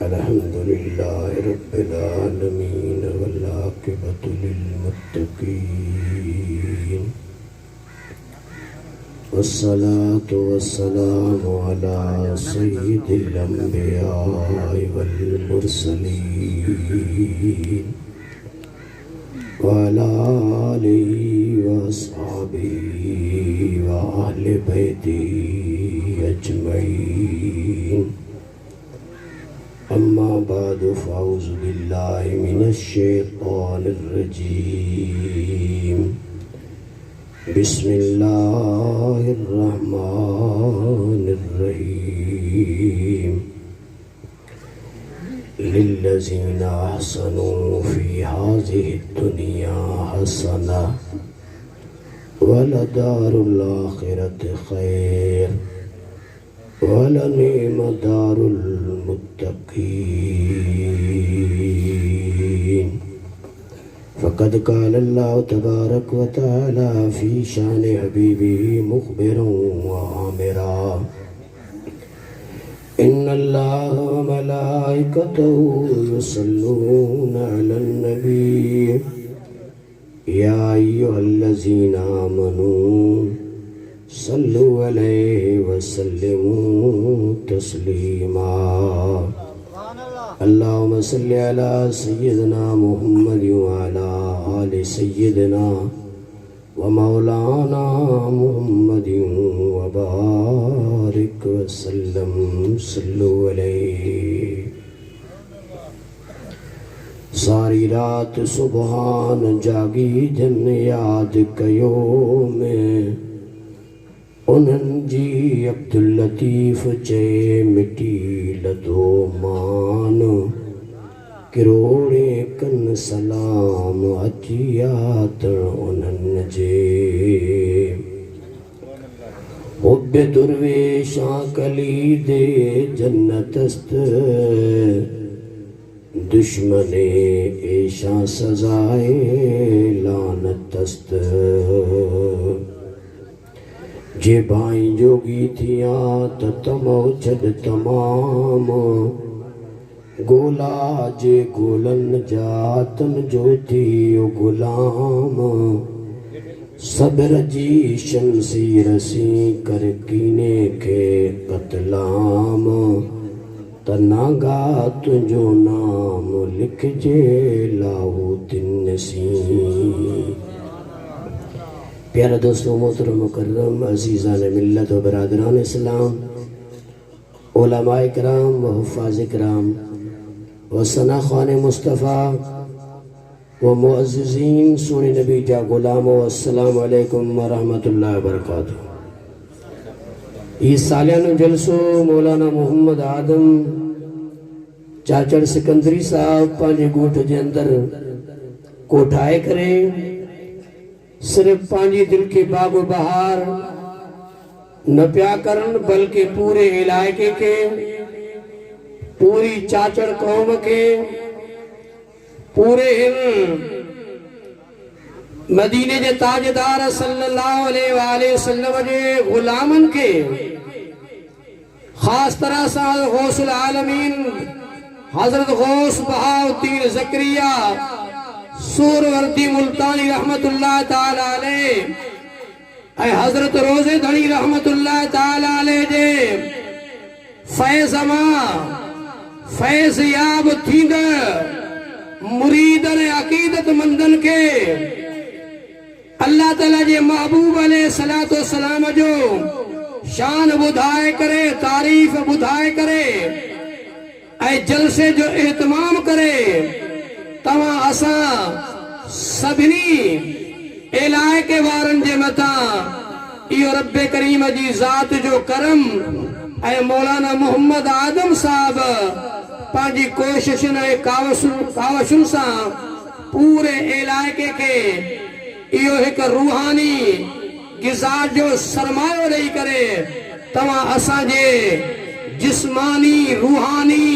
अल्हम्दुलिल्लाह रब्बिल आलमीन वल आक़िबतु लिल मुत्तक़ीन वस्सलातु वस्सलामु अला सय्यिदिल अंबियाइ वल मुरसलीन व अला आलिहि व अस्हाबिहि व अहलि बैतिहि अजमईन। अम्मा बादु फ़अऊज़ु बिल्लाहि मिनश शैतानिर रजीम। बिस्मिल्लाहिर रहमानिर रहीम। लिल्लज़ीना अहसनू फ़ी हाज़िहि दुनिया हसना वलदारुल आख़िरति ख़ैर वलनिअम दारुल मुत्तक़ीन। फ़क़द क़ाल अल्लाहु तबारक व तआला फ़ी शान हबीबिही मुख़बिरन व आमिरा। इन्नल्लाह व मलाइकतहु युसल्लूना अलन नबी या अय्युहल्लज़ीना आमनू सल्लु अलैहि व सल्लिमू तस्लीमा। अल्लाहुम्मा सल्लि अला सय्यिदिना मुहम्मद व अला आलि सय्यिदिना व मौलाना मुहम्मद व बारिक व सल्लम सल्लु अलैहि। सारी रात सुबहान जागी जन याद कयो में उन्हनि जी अब्दुल लतीफ़ चए मिटी लधो मान किरोड़े कन सलाम अचिया तण उन्हनि जे हुब दुर्वेशा कलीदे जन्नतस्त दुश्मने ऐशा सजाए लानतस्त। जे भाई जोगी थिया त तमो छद तमाम गोला जे गोलन जातन जो थियो गुलाम। सब्र जी शमशीर सी कर कीने के कतलाम तनागा तुझो नाम लिख जे लाहू तिन सी। प्यारे दोस्तों, मोहतरम मुकर्रम अज़ीज़ान मिल्लत व बरादरान इस्लाम, उलमाए किराम व हुफ़्फ़ाज़ किराम व सनाख़ान मुस्तफ़ा व मुअज़्ज़िज़ीन सोने नबी जा गुलामो, अस्सलामु अलैकुम व रहमतुल्लाहि व बरकातुहू। ये सालियानो जलसो मौलाना मोहम्मद आदम चाचड़ सिकंदरी साहब पांजे गोठ जे अंदर कोठाए करे सिर्फ पांजी दिल के बागो बहार न प्या करन बल्कि पूरे इलाके के पूरी चाचड़ कौम के पूरे मदीने जे ताजदार सल्लल्लाहु अलैहि वसल्लम जे गुलामन के खास तरह से गौसुल आलमीन हजरत गौस बहाउद्दीन ज़करिया सूरवर्दी मुल्तानी रहमतुल्लाह ताला अलैह ऐं हजरत रोज़े धनी रहमतुल्लाह ताला अलैह जे फैज़ मां फैज़ याब थींदड़ मुरीदन अकीदत मंदन के अल्लाह ताला जे महबूब अलैहि सलातो सलाम जो शान बुधाए करे, तारीफ बुधाए करे ऐं जलसे जो एहतमाम करे। तवा असा सभिनी इलाके वारन जे मथा इहो रब्बे करीम जी ज़ात जो करम ऐं मौलाना मोहम्मद आदम साहब पांजी कोशिशुन ऐं कावशुन सां पूरे इलाके के इहो एक रूहानी ग़िज़ा जो सरमायो ॾेई करे तव्हां असांजे जिस्मानी रूहानी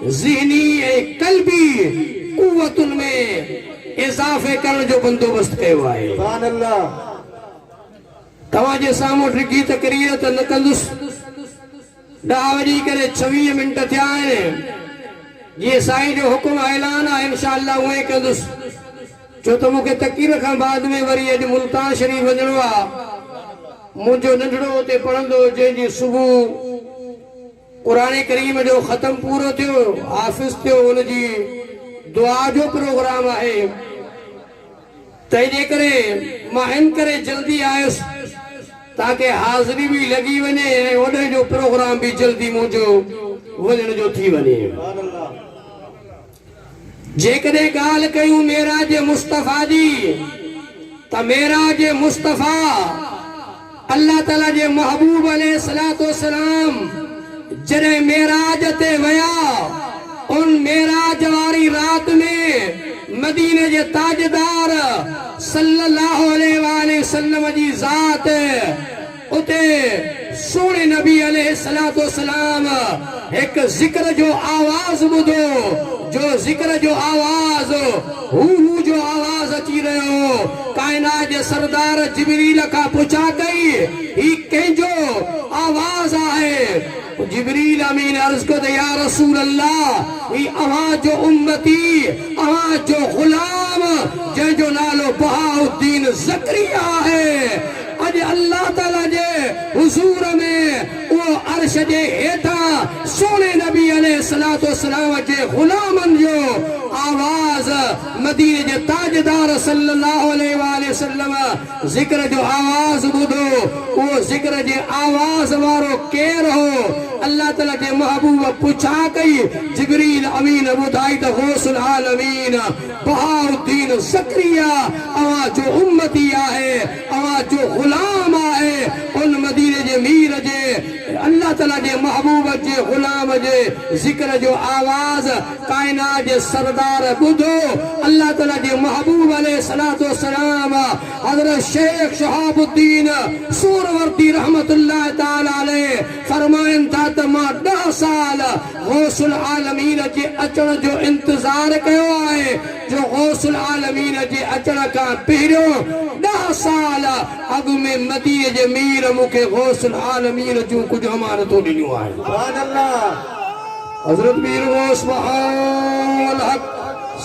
ज़हनी ऐं क़ल्बी कुव्वतुन में इज़ाफ़े करण जो बंदोबस्त कयो आहे। सुभान अल्लाह। तव्हां जे साम्हूं डिघी तक़रीर त न कंदुसि। 10 वॼी करे 26 मिंट थिया आहिनि। ये साईं जो हुकुम ऐलान है इंशाअल्लाह उहे कंदुस छो तो मूंखे तकीर खां बाद में वरी अॼु मुल्तान शरीफ वञणो आहे मुंहिंजो नंढड़ो हुते पढ़ंदो जंहिंजी सुबुह क़ुरान करीम जो ख़त्म पूरो थियो हाफ़िज़ थियो उनजी दुआ जो प्रोग्राम आहे तंहिंजे करे मां इन करे जल्दी आयुसि ताकि हाज़िरी भी लगी वञे ऐं ओॾे जो प्रोग्राम भी जल्दी मुंहिंजो वञण जो थी वञे जेकॾहिं ॻाल्हि कयूं मेराज मुस्तफ़ा जी त मेराज मुस्तफ़ा अल्लाह ताला जे महबूब अलैहिस्सलातु वस्सलाम जॾहिं मेराज ते वया उन मेराज वारी रात में मदीने जे ताजदार सल्लल्लाहु अलैहि वसल्लम जी ज़ात उते सोने नबी अलैहिस्सलातु वस्सलाम एक जिक्र जो आवाज ॿुधो जो जिक्र जो आवाज हू जो आवाज अची रहियो कायनात जे सरदार जिब्रील खां पुछा कई ही कंहिंजो आवाज आहे जिब्रील अमीन अर्ज़ कयो त या रसूल अल्लाह ही अव्हां जो उम्मती अव्हां जो गुलाम जंहिंजो नालो बहाउद्दीन ज़करिया आहे अज अल्लाह ताला जे हुजूर में वो अर्श जे हेठां सोने नबी अलैहिस्सलातु वस्सलाम जे गुलामन जो आवाज मदीने जे ताजदार सल्लल्लाहु अलैहि वसल्लम जिक्र जो आवाज ॿुधो वो जिक्र जे आवाज वारो केर हो अल्लाह ताला जे महबूब पुछा कई जिब्रील अमीन ॿुधाई त गौसुल आलमीन बहाउद्दीन ज़करिया अव्हां जो उम्मती आहे अव्हां जो गुलाम आहे उन मदीने जे मीर जे अल्लाह ताला जे महबूब जे गुलाम जे जिक्र जो आवाज कायनात जे सरदार ॿुधो अल्लाह ताला जे महबूब अलैहिस्सलातु वस्सलाम हज़रत शेख शहाबुद्दीन सूरवर्दी रहमतुल्लाह ताला अलैहि फरमाइन था त मां 10 साल गौसुल आलमीन जे अचण जो इंतजार कयो आहे जो गौसुल आलमीन जे अचण खां पहिरियों 10 साल अॻु में मदीने जे मीर मूंखे गौसुल आलमीन जूं कुझु अमानतूं ॾिनियूं आहिनि सुभान अल्लाह हज़रत पीर गौस बहाउल हक़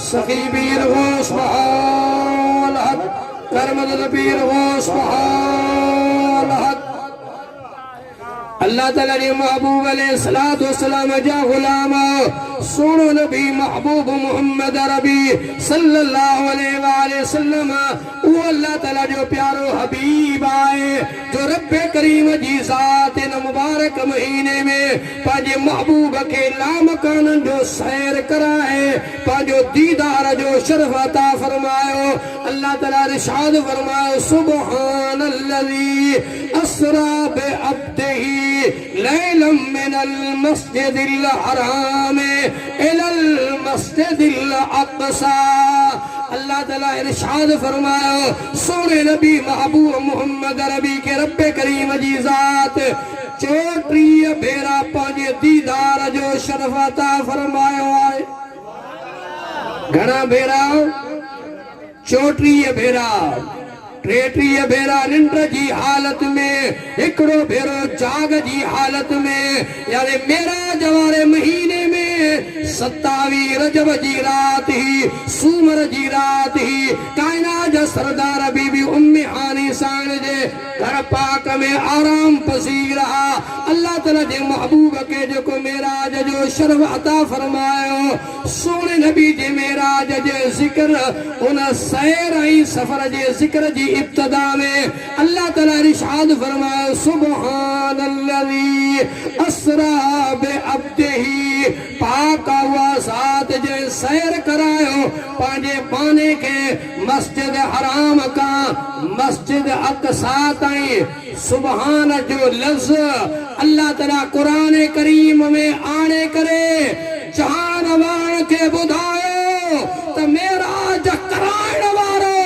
सखी पीर गौस बहाउल हक़ करमद पीर गौस बहाउल हक़ अल्लाह ताला ने महबूब अलैहिस्सलातु वस्सलाम जा गुलाम सोनो नबी महबूब मोहम्मद अरबी सल्लल्लाहु अलैहि वसल्लम वो अल्लाह ताला जो प्यारो हबीब आए जो रब्बे करीम जी ज़ात इन मुबारक महीने में पांजे महबूब के लामकानन जो सैर कराए पांजो दीदार जो शरफ अता फरमायो अल्लाह ताला इरशाद फरमायो सुब्हानल्लज़ी अस्रा बि अब्दिही लैलम मिनल मस्जिदिल हराम इलल मस्जिदिल अक़सा अल्लाह ताला इरशाद फरमायो सोने नबी महबूब मोहम्मद अरबी के रब्बे करीम जी ज़ात 34 भेरा पांजे दीदार जो शरफ अता फरमायो आहे घणा भेरा 34 भेरा 33 भेरा निंड जी हालत में हिकड़ो भेरो जाग जी हालत में यानी मेराज वारे महीने में 27 रजब जी रात ही सूमर जी रात ही कायनात जा सरदार बीबी उम्मे हानी सान जे घर पाक में आराम पसीर रहा अल्लाह ताला जे महबूब के जो मेराज जो शरफ अता फरमायो सोने नबी जे मेराज जे जिक्र उन सैर आई सफर जे जिक्र जी इब्तिदा में अल्लाह ताला इरशाद फरमायो सुब्हानल्लज़ी अस्रा बि अब्दिही पाक हुआ साथ जे सैर करायो पांजे पाने के मस्जिद हराम का मस्जिद अक़सा ताईं सुबहान जो लफ्ज़ अल्लाह ताला कुरान करीम में आने करे जहान वाण के ॿुधायो त मेराज कराइण वारो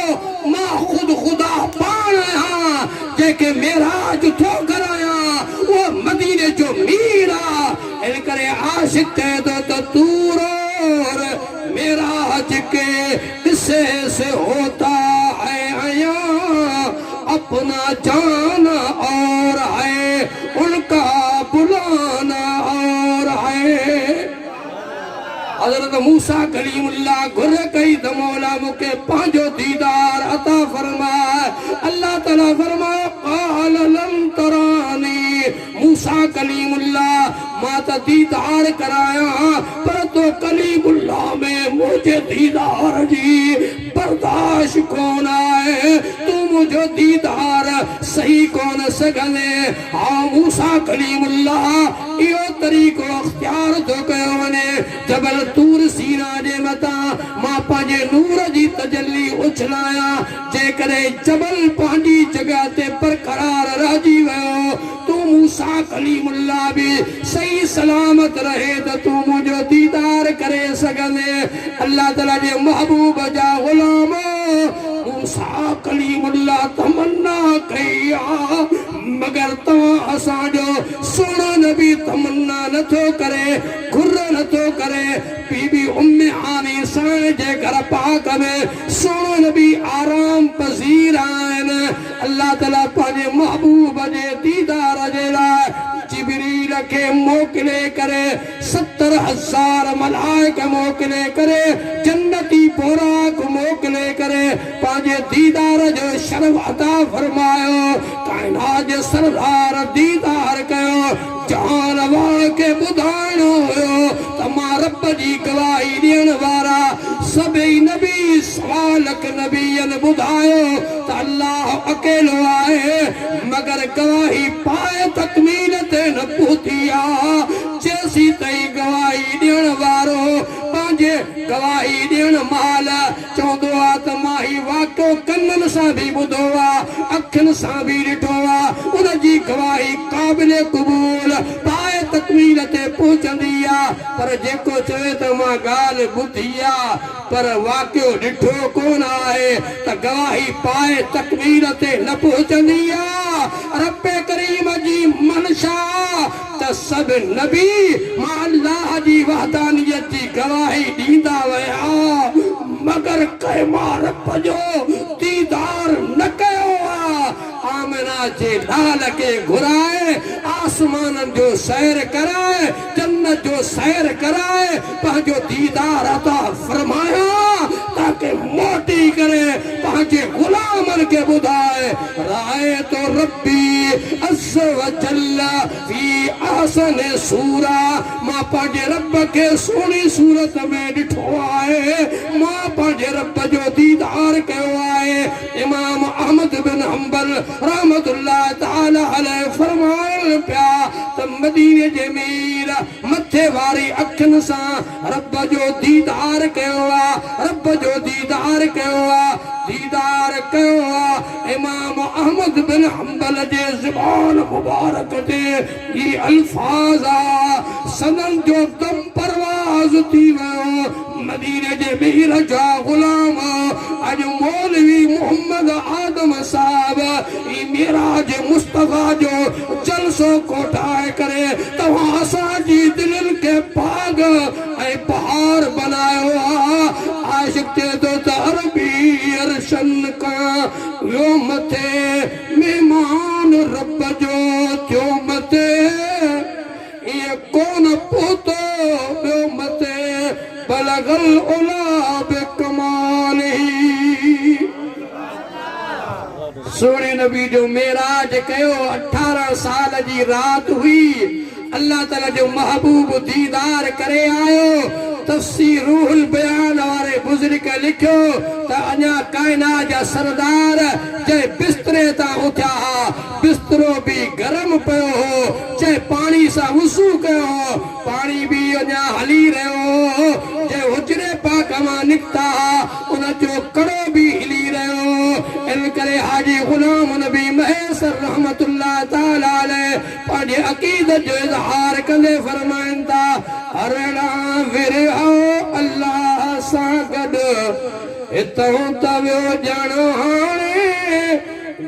मां खुद खुदा पाण आहियां जेके मेराज थो करायां वो मदीने जो मीर आहे इन करे आशिक कहे तो तूर मेराज के हिस्से से होता है आया अपना जाना और है उनका बुलाना और है हजरत मूसा कलीमुल्लाह घुर कई त मौला मुके पांजो दीदार अता फरमा। अल्लाह ताला फरमाया क़ाल लम तरानी, मूसा कलीमुल्लाह माता दीदार कराया पर तो कलीमुल्लाह में मुझे दीदार जी बर्दाश्त कौन आए, तू मुझे दीदार सही कौन सगने। हाँ मूसा कलीमुल्लाह इहो तरीको अख्तियार तो कयो वने। जबल तूर सीना जे मता मां पंहिंजे नूर जी तजल्ली उछलाया, जेकरे जबल पंहिंजी जगह ते बरकरार रहिजी वियो, तू मूसा कलीमुल्लाह भी सही सलामत रहे तो तू मुझो दीदार करे सगने। अल्लाह ताला जे महबूब जा गुलाम मूसा कलीमुल्लाह तमन्ना कई आ, मगर तो असांजो सोना नबी तमन्ना नथो करे, घुर नथो करे। बीबी उम्मे हानी सां जे घर पाक में सोना नबी आराम पसीर आहिनि। अल्लाह ताला पंहिंजे महबूब जे दीदार जे लाइ जिब्रील के मोकिले करे 70,000 मलाइक मोकिले करे, जन्नती बोराक मोकिले करे पंहिंजे दीदार जो शरफ अता फरमायो। कायनात जे सरदार दीदार कयो, जानवर के ॿुधाइणो हुयो त मां रब जी गवाही ॾियण वारा सभई नबी सवालक नबीअनि ॿुधायो त अल्लाह अकेलो आहे, मगर गवाही पाए तकमील ते न पहुती आ। जेसी ताईं गवाही ॾियण वारो पंहिंजे गवाही ॾियण महिल चवंदो आहे त मां ही वाक़ियो कननि सां बि ॿुधो आहे, अखियुनि सां बि ॾिठो आहे, उन जी गवाही क़ाबिल क़बूल पाए तकमील ते पहुचंदी आहे। पर जेको चवे त मां ॻाल्हि ॿुधी आहे पर वाक़ियो ॾिठो कोन आहे त गवाही पाए तकमील ते न पहुचंदी आहे। रब करीम जी मनशा त सभु नबी मां अल्लाह जी वहदानियत जी गवाही ॾींदा विया, मगर कंहिं मां रब जो दीदार न कयो आहे। आमिना जे लाल के घुराए, आसमाननि जो सैर कराए, जन्नत जो सैर कराए, पंहिंजो दीदार अता फरमाया ताकि मोटी करे पंहिंजे गुलामनि खे ॿुधाए राए तो रब्बी अज़्ज़ व जल्ल फी आसन सूरा, मां पंहिंजे रब खे सुहिणी सूरत में ॾिठो आहे, मां पंहिंजे रब जो दीदार कयो आहे। इमाम अहमद बिन हंबल रहमतुल्लाह ताला अलैहि फरमाइनि पिया त मदीने जे मीर मथे वारी अखियुनि सां रब जो दीदार कयो आहे, रब जो दीदार कयो आहे, दीदार कयो आहे। इमाम अहमद बिन हंबल जे ज़ुबान मुबारक ते ये अल्फाज आ, सनन जो दम परवाज़ थी वियो। मदीने जे मीर जा गुलाम अॼु मौलवी मोहम्मद आदम साहब ई मेराज मुस्तफा जो जलसो कोठाए करे तव्हां असांजी दिलनि खे बाग़ ऐं बहार बनायो आहे। आशिक़ चए थो त अरबी अरशन खां वियो मथे, महिमान रब जो थियो मथे, इएं कोन पहुतो ॿियो मथे, बलगल उला बेकमालिही। सोने नबी जो मेराज कयो 18 साल जी रात हुई, अल्लाह ताला जो महबूब दीदार करे आयो। तफसीर रूहुल बयान वारे बुजुर्ग लिखियो त अञा कायनात जा सरदार जे बिस्तरे तां उथिया, बिस्तरो भी गरम पियो हो, जे पानी सां वुज़ू कयो, पानी भी अञा हली रहियो, जे हुजरे पाक मां निकिता उन जो कड़ो भी हिली रहियो। इन करे हाजी गुलाम नबी महेसर रहमतुल्लाह ताला अलैहि पंहिंजे अक़ीदत जो इज़हार कंदे फरमाइनि था, अरड़ा विरहो अल्लाह सां गॾु हितां त वियो ॼण हाणे,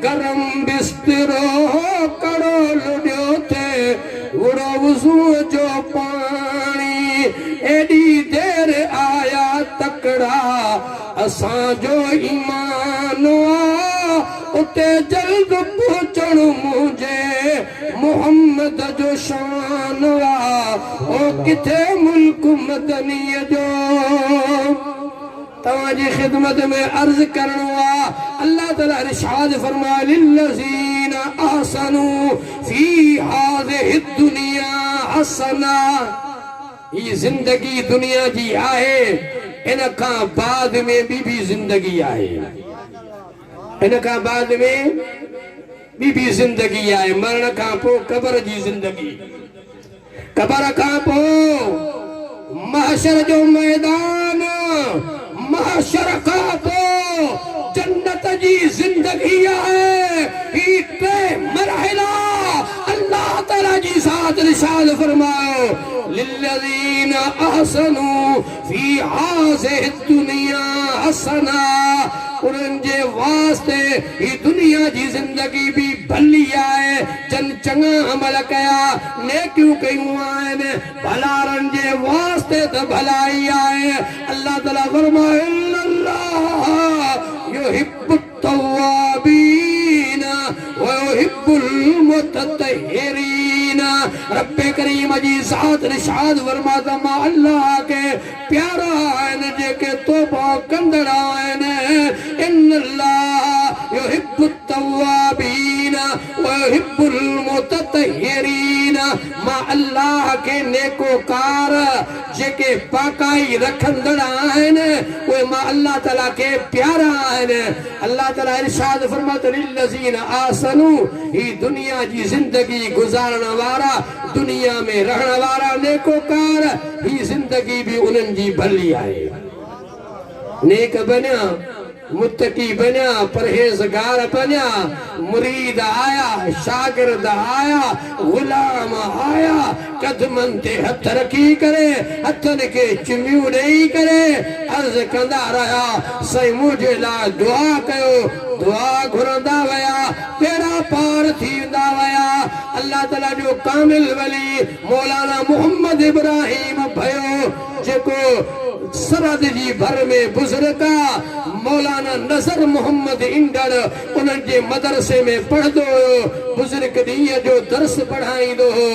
गरम बिस्तरो कड़ो लुॾियो थे उड़ो वुज़ू जो पाणी, एॾी देर आया तकड़ा असांजो ईमान आ, ते जल्द पहुंचण मुझे मोहम्मद जो शान वा ओ किथे मुल्क मदनीअ जो तवाजी खिदमत में अर्ज करणो आ अल्लाह ताला इरशाद फरमा लिल्लज़ीना ahsanu फी हाज़िहि दुनिया हसना ये जिंदगी दुनिया जी आहे इन खां बाद में भी जिंदगी आहे इन खां बाद में भी जिंदगी आहे मरण खां पोइ कब्र जी जिंदगी कब्र खां पोइ महशर जो मैदान महशर खां पोइ जन्नत जी जिंदगी आहे ही टे मरहला अल्लाह ताला जी साथ इरशाद फरमायो लिल्लज़ीना ahsanu फी हाज़िहि दुनिया हसना उन्हनि जे वास्ते ही दुनिया जी जिंदगी भी भली आहे जन चङा अमल कया नेकियूं कयूं आहिनि भलारनि जे वास्ते त भलाई आहे अल्लाह ताला फरमाए अल्लाह युहिब्बुत तव्वाबीन व युहिब्बुल मुतत्तहिरीन रब्बे करीम जी ज़ात इरशाद फरमाता मां अल्लाह के प्यारा आहिनि जेके तौबा कंदड़ आहिनि इन्नल्लाह युहिब्बुत तव्वाबीन व युहिब्बुल मुतत्तहिरीन मां अल्लाह के नेकोकार जेके पाकाई रखंदड़ आहिनि उहे मां अल्लाह ताला के प्यारा आहिनि अल्लाह ताला इरशाद फरमाता लिल्लज़ीना ahsanu ही दुनिया जी जिंदगी गुजारण वारा दुनिया में रहण वारा नेकोकार ही जिंदगी भी उन्हनि जी भली आहे नेक बनिया मुत्तकी बनिया परहेज़गार बनिया मुरीद आया शागिर्द आया गुलाम आया कदमनि ते हथ रखी करे हथनि खे चुमियूं ॾेई करे अर्ज़ कंदा रहिया साईं मुंहिंजे लाइ दुआ कयो दुआ घुरंदा विया बेड़ा पार थींदा विया अल्लाह ताला जो कामिल वली मौलाना मोहम्मद इब्राहिम भयो जेको सरहद जी भर में बुजुर्ग मौलाना नज़र मोहम्मद इंदड़ उन्हनि जे मदरसे में पढ़ंदो हुयो बुजुर्ग ॾींहं जो दर्स पढ़ाईंदो हो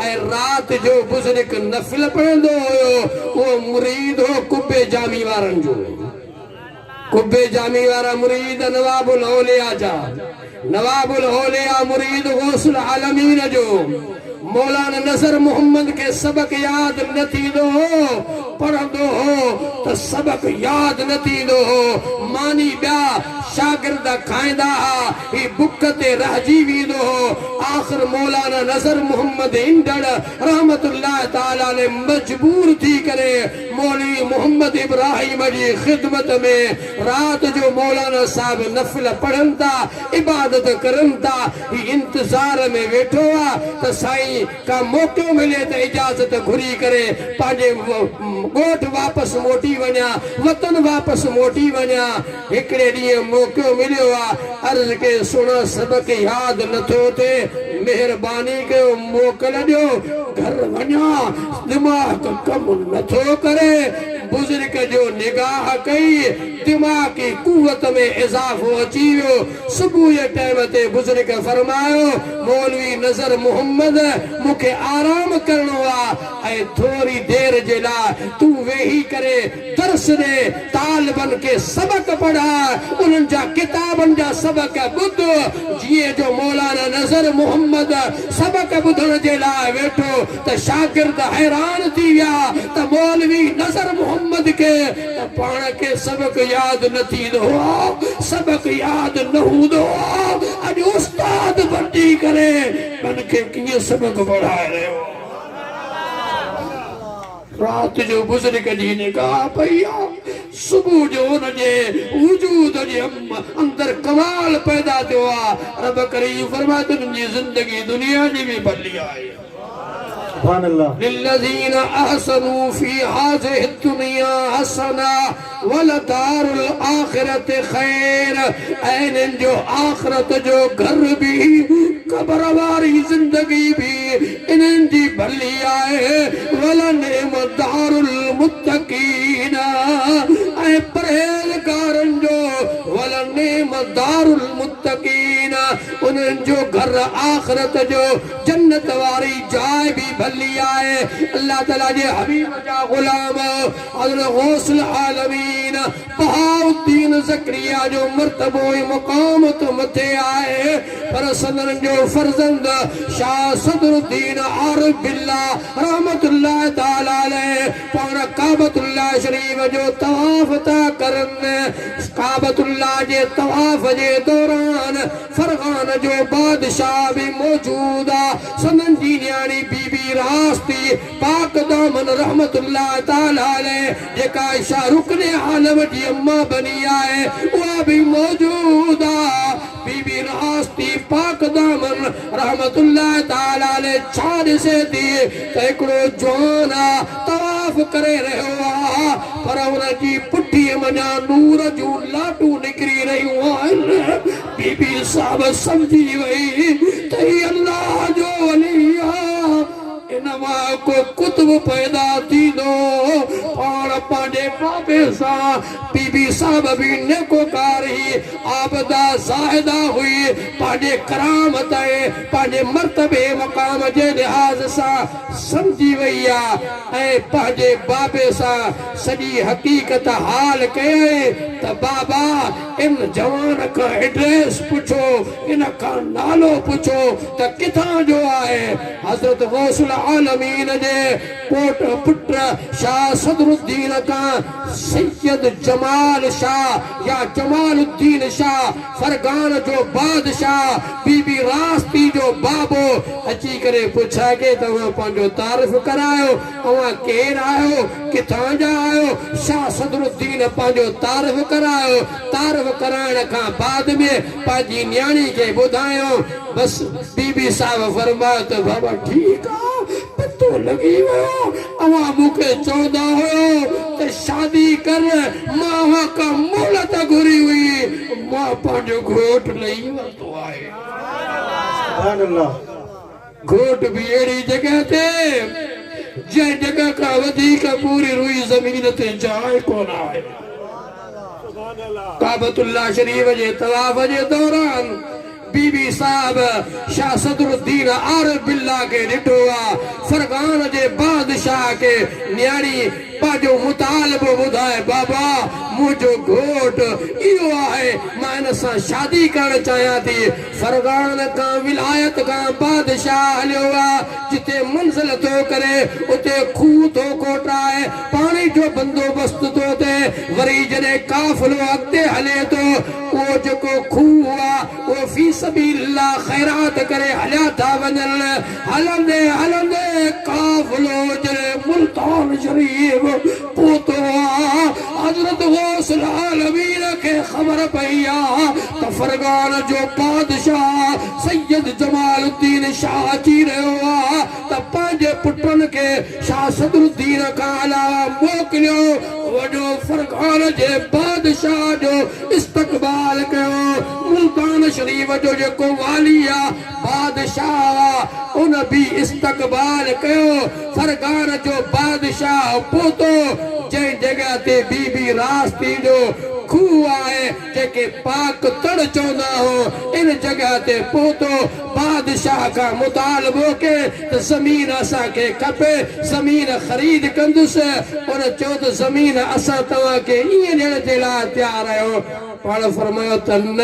ऐं राति जो बुजुर्ग नफ़िल पढ़ंदो हुयो उहो मुरीद हो कुब्बे जामी वारनि जो कुब्बे जामी वारा मुरीद नवाबुल औलिया जा नवाबुल औलिया मुरीद गौसुल आलमीन जो मौलाना नज़र मोहम्मद के सबक याद न थींदो हो पढ़ंदो हो त सबक याद न थींदो हो मानी ॿिया शागिर्द खाईंदा हा ही बुख ते रहिजी वेंदो हो आख़िर मौलाना नज़र मोहम्मद इंदड़ रहमतुल्लाह ताला ने मजबूर थी करे मौलवी मोहम्मद इब्राहिम जी खिदमत में रात जो मौलाना साहब नफिल पढ़नि था इबादत करनि था ही इंतजार में वेठो आहे त साईं का मौको मिले त इजाज़त घुरी करे पंहिंजे ॻोठ वापसि मोटी वञा वतन वापसि मोटी वञा हिकिड़े ॾींहुं मौको मिलियो आहे अर्ज़ के सुण सबक यादि नथो थिए महिरबानी कयो मोकल ॾियो घर वञा दिमाग़ कमु नथो करे बुजुर्ग जो निगाह कई दिमाग़ी कुवत में इज़ाफ़ो अची वियो सुबुह जे टाइम ते बुजुर्ग फरमायो मौलवी नज़र मोहम्मद मूंखे आराम करणो आहे ऐं थोरी देर जे लाइ तूं वेही करे दर्स ॾे तालिबनि खे सबक पढ़ाए उन्हनि जा किताबनि जा सबक ॿुध जीअं जो मौलाना नज़र मोहम्मद सबक ॿुधण जे लाइ वेठो त शागिर्द हैरान थी विया त मौलवी नज़र मोहम्मद के पाण के सबक याद न थींदो सबक याद न हूंदो अॼु उस्ताद बणजी करे उनखे कीअं सबक पढ़ाए रहियो रात जो बुजुर्ग जी निगाह पई सुबुह जो उनजे वजूद जे अंदर कमाल पैदा थियो आहे रब करीम फरमाए तुंहिंजी ज़िंदगी दुनिया जी भी भली आहे लिल्लज़ीन ahsanu फी हाज़िहि दुनिया हसना वलदारुल आखिरत खैर ऐन जो आखिरत जो घर भी कब्र वारी जिंदगी भी इन्हनि जी भली आहे वलनिअम दारुल मुत्तकीन ऐ परहेज़गारनि जो वलनेम दारुल मुत्तकीन, उन्हनि जो घर आखिरत जो जन्नत वारी जाइ भी भली आहे। अल्लाह ताला जे हबीब जा गुलाम हज़रत गौसुल आलमीन बहाउद्दीन ज़करिया जो मर्तबो मुक़ाम तो मथे आहे, पर सदन जो फर्जंद शाह सदरुद्दीन आरिफ बिल्लाह रहमतुल्लाह ताला अलैह पाण काबतुल्लाह शरीफ जो तवाफ था करन। काबतुल्लाह जे तवाफ जे दौरान फरगान जो बादशाह भी मौजूद आ। सदन जी न्याणी बीबी रास्ती पाक दामन रहमतुल्लाह ताला अलैह जेका आयशा रुकने आलम जी अम्मा बनी आहे उहा भी मौजूद आ। बीबी रास्ती पाक दामन रहमतुल्लाह ताला अलैह छा ॾिसे थी त हिकिड़ो जवान आहे तवाफ करे रहियो आहे, पर हुन जी पुठीअ मञा नूर जूं लाटूं निकिरी रहियूं आहिनि। बीबी साहब सम्झी वई त ही अल्लाह जो वली आहे, इन मां को कुतुब पैदा थींदो। पाण पंहिंजे बाबे सां बीबी साहब भी नेकोकार ही आबदा ज़ाहिदा हुई, पंहिंजे करामत ऐं पंहिंजे मर्तबे मक़ाम जे लिहाज़ सां सम्झी वई आहे ऐं पंहिंजे बाबे सां सॼी हक़ीक़त हाल कयई त बाबा इन जवान खां एड्रेस पुछो, इन खां नालो पुछो त किथां जो आहे। हज़रत गौसुल आलमीन जे कोट पुट शाह सदरुद्दीन का सैयद जमाल शाह या जमालुद्दीन शाह फरगान जो बादशाह बीबी रास्ती जो बाबो अची करे पुछा के तव्हां पंहिंजो तारीफ़ करायो, तव्हां केर आहियो, किथां जा आहियो। शाह सदरुद्दीन पंहिंजो तारीफ़ करायो। तारीफ़ कराइण खां बाद में पंहिंजी न्याणी खे ॿुधायो। बस बीबी साहब फरमायो त बाबा ठीक आ, पतो लगी वियो, अवां मूंखे चवंदा हुयो त शादी कर, मां वहां का मोहलत घुरी हुई, मां पंहिंजो घोट लही वरितो आहे। घोट भी अहिड़ी जगह ते जंहिं जगह खां वधीक पूरी रुई ज़मीन ते जाइ कोन आहे। काबतुल्लाह शरीफ जे तवाफ जे दौरान बीबी साहब शाह सदरुद्दीन आरिफ बिल्लाह के ॾिठो आहे। फरगान जे बादशाह के न्याणी पंहिंजो मुतालबो ॿुधाए, बाबा मुंहिंजो घोट इहो आहे, मां हिन सां शादी करणु चाहियां थी। फरगान खां विलायत खां बादशाह हलियो आहे, जिते मंज़िल थो करे उते खूह थो कोटाए, पाणी जो बंदोबस्त थो थिए। वरी जॾहिं काफ़िलो अॻिते हले थो, उहो जेको खूह आहे उहो फी सबीलिल्लाह ख़ैरात करे हलिया था वञनि। हलंदे हलंदे काफ़िलो जॾहिं मुल्तान शरीफ पहुतो आहे, हज़रत गौसुल आलमीन खे ख़बर पई आहे त फरगान जो बादशाह सैयद जमालुद्दीन शाह अची रहियो आहे, त पंहिंजे पुटनि खे शाह सदरुद्दीन खां अलावा मोकिलियो, वॾो फरगान जे बादशाह जो इस्तक़बाल कयो। मुल्तान शरीफ जो जेको वाली आहे बादशाह उन भी इस्तक़बाल कयो। फरगान जो बादशाह पहुतो जंहिं जगह ते बीबी रास्ती जो खूह आहे, जेके पाक तड़ चवंदा हो, इन जगह ते पहुतो। बादशाह का मुतालबो के त ज़मीन असांखे खपे, ज़मीन ख़रीद कंदुसि। उन चयो त ज़मीन असां तव्हांखे ईअं ॾियण जे लाइ तयारु आहियो। पाण फरमायो त न,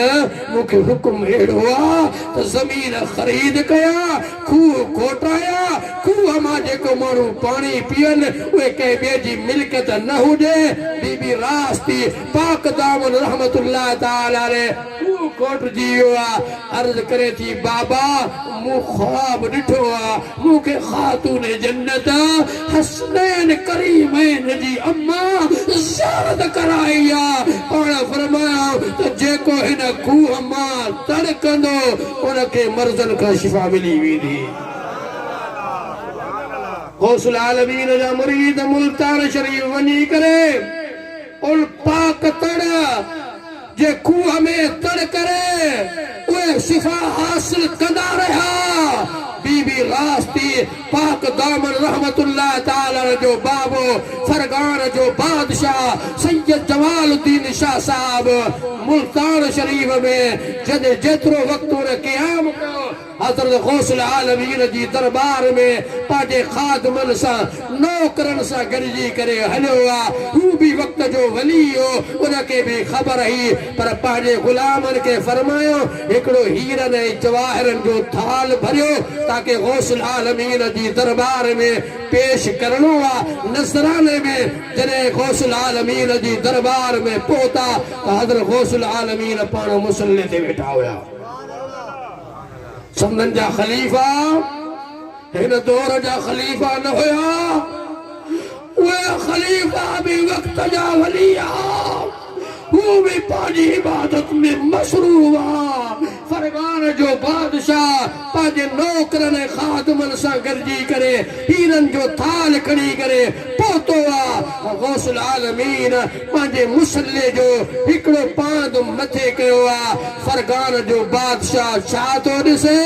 मूंखे हुकुम अहिड़ो आहे त ज़मीन ख़रीद कया, खूह कोटाया, खूह मां जेको माण्हू पाणी पीअनि उहे कंहिं ॿिए जी मिल्कियत न हुजे। बीबी रास्ती पाक दामन रहमतुल्लाह ताला अलैह खूह कोटजी वियो आहे। अर्ज़ करे थी, बाबा मूं ख्वाब ॾिठो आहे, मूंखे ख़ातून जन्नत हसनैन करीमैन जी अम्मा ज़ियारत कराई आहे। पाण फरमायो त जेको हिन खूह मां तड़ कंदो उनखे मर्ज़नि खां शिफ़ा मिली वेंदी। गौसुल आलमीन जा मुरीद मुल्तान शरीफ वञी करे उन पाक तड़ जे खूह में तड़ करे उहे शिफा हासिल कंदा रहा। बीबी रास्ती पाक दामन रहमतुल्लाह ताला जो बाबो फरगान जो बादशाह सैयद जमालुद्दीन शाह साहब मुल्तान शरीफ में जद जेतिरो वक्त उन क़याम कयो हज़रत गौसुल आलमीन जी दरबार में पांजे खादमन सा नौकरन सा गॾिजी करे हलियो आ। हू भी वक्त जो वली हो, उनके भी ख़बर ही, पर पांजे गुलामन के फरमायो हिकिड़ो हीरन ऐं जवाहरन जो थाल भरियो ताकि गौसुल आलमीन जी दरबार में पेश करणो आ। नज़राने में जॾहिं गौसुल आलमीन जी दरबार में पहुता त हज़रत गौसुल आलमीन पाण मुसल्ले ते वेठा हुया। संदन जा खलीफा हिन दौर जा खलीफा न हुया, उहे खलीफा भी वक्त जा वली आ। वो भी पांजी इबादत में मसरूफ आ। फरगान जो बादशाह पांजे नौकरन खादमन सा गॾिजी करे हीरन जो थाल खणी करे पहुतो आ। गौसुल आलमीन पांजे मुसल्ले जो हिकिड़ो पांद मथे कयो आ। फरगान जो बादशाह छा तो ॾिसे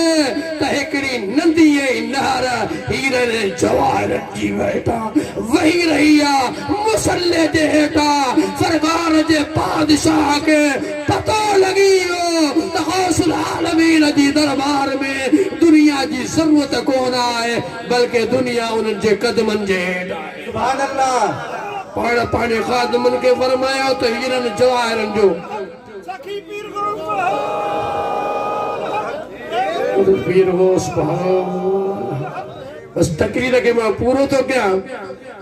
त हिकिड़ी नंढी नहर हीरन जवाहरन जी वेठा वही रही आ मुसल्ले जे हेठां। फरगान जे बादशाह के पतो लगी हो त गौसुल आलमीन जी दरबार में दुनिया जी जरूरत कोन आहे, बल्कि दुनिया उन्हनि जे कदमनि जे हेठि आहे। सुभान अल्लाह। पाण पंहिंजे खादमन के फरमायो त हीरन जवाहरन जो पीर हो बस तकरीर के मां पूरो तो कयां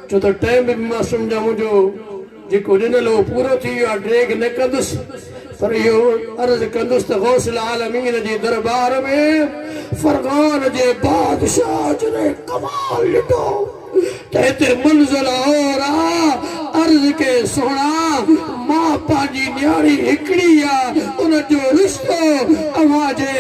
छो त टाइम भी मां सम्झा मुंहिंजो जेको ॾिनल हो पूरो थी वियो आहे। ड्रेग न कंदुसि, पर इहो अर्ज़ कंदुसि त गौसुल आलमीन जे दरबार में फरगान जे बादशाह जॾहिं कमाल ॾिठो त हिते मंज़िल और आ। अर्ज़ के सोना मां पंहिंजी न्याणी हिकिड़ी आ, उन जो रिश्तो अव्हां जे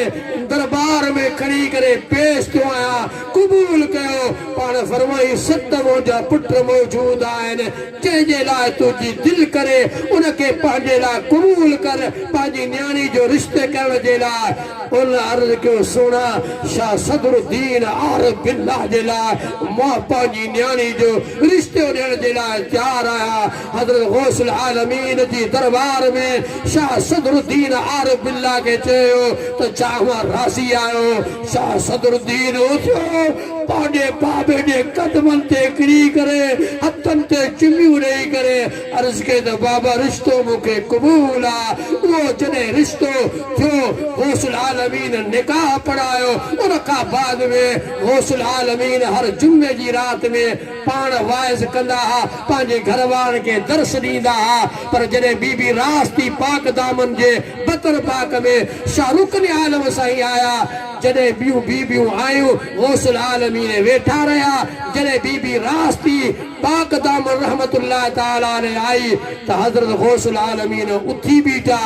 दरबार में खणी करे पेश थियो आहियां, क़बूल कयो। पाण फरमाई 7 मुंहिंजा पुट मौजूद आहिनि, जंहिंजे लाइ तुंहिंजी दिलि करे उनखे पंहिंजे लाइ क़बूल कर, पंहिंजी न्याणी जो रिश्ते करण जे लाइ। उन अर्ज़ कयो सोना शाह सदरुद्दीन आरिफ बिल्लाह जे लाइ मां पंहिंजी न्याणी जो रिश्तो ॾियण जे लाइ तयार आहियां। हज़रत गौसुल आलमीन जी दरबार में शाह सदरुद्दीन आरिफ बिल्लाह के चयो त छा मां राज़ी आहियो? शाह सदरुद्दीन उथियो पंहिंजे बाबे जे कदमनि ते किरी करे हथनि ते चुमियूं ॾेई करे अर्ज़ कई त बाबा रिश्तो मूंखे क़बूल आहे। उहो जॾहिं रिश्तो थियो गौसुल आलमीन निकाह पढ़ायो। उन खां बाद में गौसुल आलमीन हर जुमे जी राति में पाण वाइज़ कंदा हा, पंहिंजे घर वारनि खे दर्स ॾींदा हा। पर जॾहिं बीबी रास्ती पाक दामन जे बतर पाक में शाहरुखन आलम साईं आया, जॾहिं ॿियूं बीबियूं आयूं गौसुल आलमीन वेठा रहिया। जॾहिं बीबी रास्ती पाक दामन रहमतुल्लाह ताला ने आई त हज़रत गौसुल आलमीन उथी बीठा।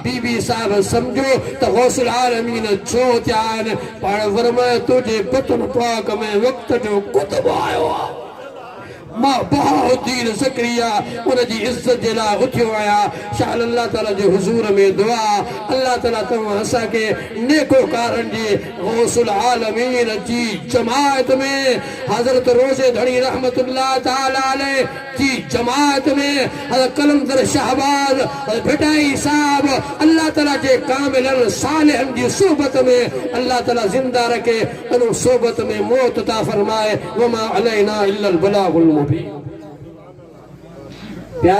बीबी साहब समझो त गौसुल आलमीन छो थिया आहिनि। पाण फरमायो तुंहिंजे बतन पाक में वक्त जो कुतुब आयो आहे। मां बहाउद्दीन ज़करिया उन जी इज्जत जे लाइ उथियो आहियां। शाह अल्लाह ताला जे हुज़ूर में दुआ अल्लाह ताला तव्हां असांखे नेकोकारनि जी गौसुल आलमीन जी जमात में हज़रत रोज़े धणी रहमतुल्लाह ताला अलैह जी जमात में हज़रत कलंदर शहबाज भिटाई साहब अल्लाह ताला जे कामिलन सालिहन जी सोबत में अल्लाह ताला जिंदा रखे, उन सोबत में मौत अता फरमाए। वमा अलैना इल्लल बलागुल मुबीन। प्यारी